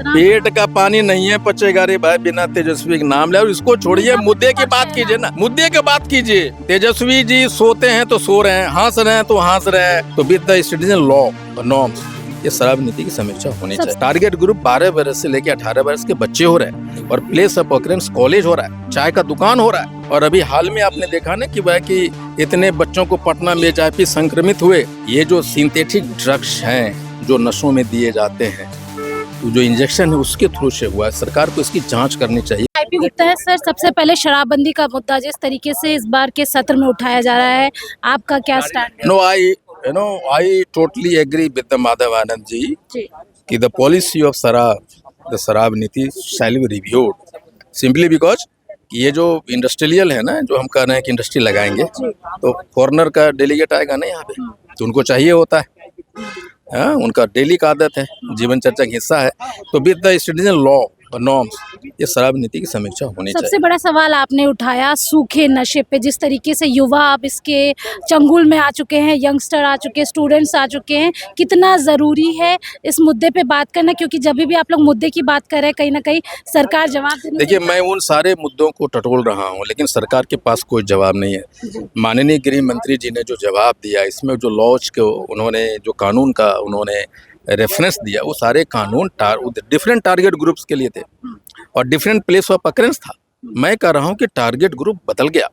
इतना। पेट का पानी नहीं है पचेगा रे भाई बिना तेजस्वी के नाम ले। और इसको छोड़िए, मुद्दे की बात कीजिए ना, मुद्दे की बात कीजिए। तेजस्वी जी सोते हैं तो सो रहे हैं, हंस रहे हैं तो हंस रहे हैं। तो विद द सिटीजन लॉ और नॉर्म्स ये शराब नीति की समीक्षा होनी चाहिए। टारगेट ग्रुप 12 वर्ष से लेकर 18 वर्ष के बच्चे हो रहे हैं और प्लेस ऑफ ऑकरेंस कॉलेज हो रहा है, चाय का दुकान हो रहा है। और अभी हाल में आपने देखा ना कि भाई कि इतने बच्चों को पटना में एचआईवी संक्रमित हुए। ये जो सिंथेटिक ड्रग्स हैं जो नशों में दिए जाते हैं, तो जो इंजेक्शन है उसके थ्रू से हुआ है। सरकार को इसकी जांच करनी चाहिए। आईपी गुप्ता है सर, सबसे पहले शराबबंदी का मुद्दा जिस तरीके से इस बार के सत्र में उठाया जा रहा है, आपका क्या स्टैंड है? No, I totally agree with the Madhav Anand जी कि the policy of the शराब नीति shall be reviewed simply because ये जो इंडस्ट्रियल है ना, जो हम कह रहे हैं कि इंडस्ट्री लगाएंगे, तो फॉरेनर का डेलीगेट आएगा ना यहाँ पे, तो उनको चाहिए होता है। हाँ, उनका डेली का आदत है, जीवन चर्चा का हिस्सा है। तो विद द सिटीजन लॉ और नॉर्म्स ये शराब नीति की समीक्षा होनी चाहिए। सबसे बड़ा सवाल आपने उठाया सूखे नशे पे, जिस तरीके से युवा अब इसके चंगुल में आ चुके हैं, यंगस्टर आ चुके हैं, स्टूडेंट्स आ चुके हैं, कितना ज़रूरी है इस मुद्दे पे बात करना? क्योंकि जब भी आप लोग मुद्दे की बात कर रहे हैं, कहीं ना कहीं सरकार जवाब देने। देखिए, मैं उन सारे मुद्दों को टटोल रहा हूँ, लेकिन सरकार के पास कोई जवाब नहीं है। माननीय गृह मंत्री जी ने जो जवाब दिया, इसमें जो लॉज को उन्होंने, जो कानून का उन्होंने रेफरेंस दिया, वो सारे कानून डिफरेंट टारगेट ग्रुप्स के लिए थे और डिफरेंट प्लेस ऑफ अकरेंस था। मैं कह रहा हूँ कि टारगेट ग्रुप बदल गया।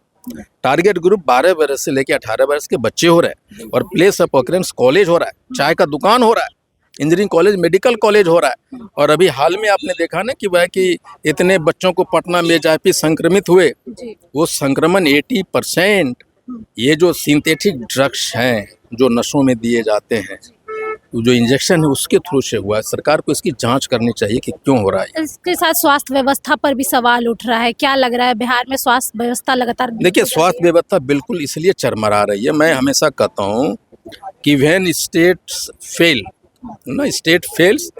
टारगेट ग्रुप 12 वर्ष से लेकर 18 वर्ष के बच्चे हो रहे हैं और प्लेस ऑफ अकरेंस कॉलेज हो रहा है, चाय का दुकान हो रहा है, इंजीनियरिंग कॉलेज, मेडिकल कॉलेज हो रहा है। और अभी हाल में आपने देखा ना कि वह कि इतने बच्चों को पटना में एचआईवी संक्रमित हुए। वो संक्रमण 80% ये जो सिंथेटिक ड्रग्स हैं जो नशों में दिए जाते हैं, जो इंजेक्शन है उसके थ्रू से हुआ है। सरकार को इसकी जांच करनी चाहिए कि क्यों हो रहा है। इसके साथ स्वास्थ्य व्यवस्था पर भी सवाल उठ रहा है, क्या लग रहा है बिहार में स्वास्थ्य व्यवस्था लगातार? देखिए, स्वास्थ्य व्यवस्था बिल्कुल इसलिए चरमरा रही है। मैं हमेशा कहता हूँ कि when states fail, state fails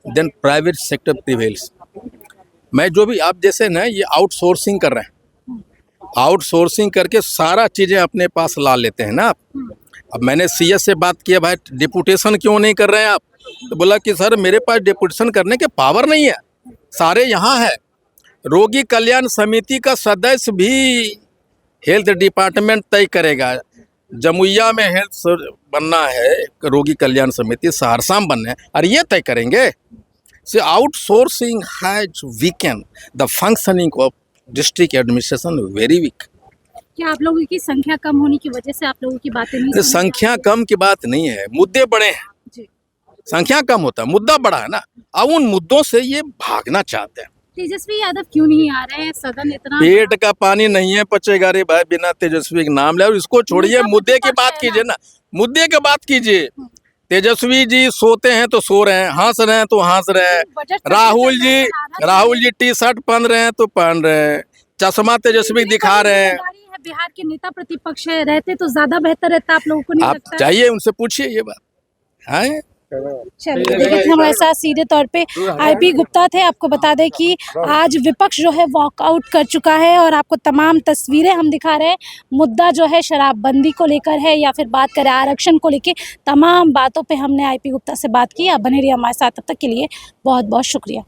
then private sector prevails. मैं जो भी आप जैसे ना ये आउटसोर्सिंग कर रहे हैं, आउटसोर्सिंग करके सारा चीजें अपने पास ला लेते हैं ना आप। अब मैंने सीएस से बात किया, भाई डिपुटेशन क्यों नहीं कर रहे हैं आप? तो बोला कि सर मेरे पास डिपुटेशन करने के पावर नहीं है, सारे यहाँ है। रोगी कल्याण समिति का सदस्य भी हेल्थ डिपार्टमेंट तय करेगा। जमुइया में हेल्थ बनना है, रोगी कल्याण समिति सहरसा में बनना है, और ये तय करेंगे। So outsourcing has weakened the functioning of district administration very weak. क्या आप लोगों की संख्या कम होने की वजह से आप लोगों की बातें नहीं? संख्या कम की बात नहीं है, मुद्दे बड़े हैं। संख्या कम होता है, मुद्दा बड़ा है ना। अब उन मुद्दों से ये भागना चाहते हैं। तेजस्वी यादव क्यों नहीं आ रहे हैं? सदन इतना पेट का पानी नहीं है पचेगा रे भाई बिना तेजस्वी के नाम ले। और इसको छोड़िए, मुद्दे की बात कीजिए ना, मुद्दे की बात कीजिए। तेजस्वी जी सोते हैं तो सो रहे हैं, हंस रहे हैं तो हंस रहे हैं। राहुल जी टी शर्ट पहन रहे हैं तो पहन रहे हैं, चश्मा तेजस्वी दिखा रहे हैं। बिहार के नेता प्रतिपक्ष रहते तो ज्यादा बेहतर रहता, आप लोगों को नहीं लगता? आप जाइए उनसे पूछिए ये बात है। चलिए, देखिए हमारे साथ सीधे तौर पे आईपी गुप्ता थे। आपको बता दें कि आज विपक्ष जो है वॉकआउट कर चुका है और आपको तमाम तस्वीरें हम दिखा रहे हैं। मुद्दा जो है शराबबंदी को लेकर है या फिर बात करें आरक्षण को लेकर, तमाम बातों पे हमने आईपी गुप्ता से बात की। आप बने रहिए हमारे साथ, तब तक के लिए बहुत बहुत शुक्रिया।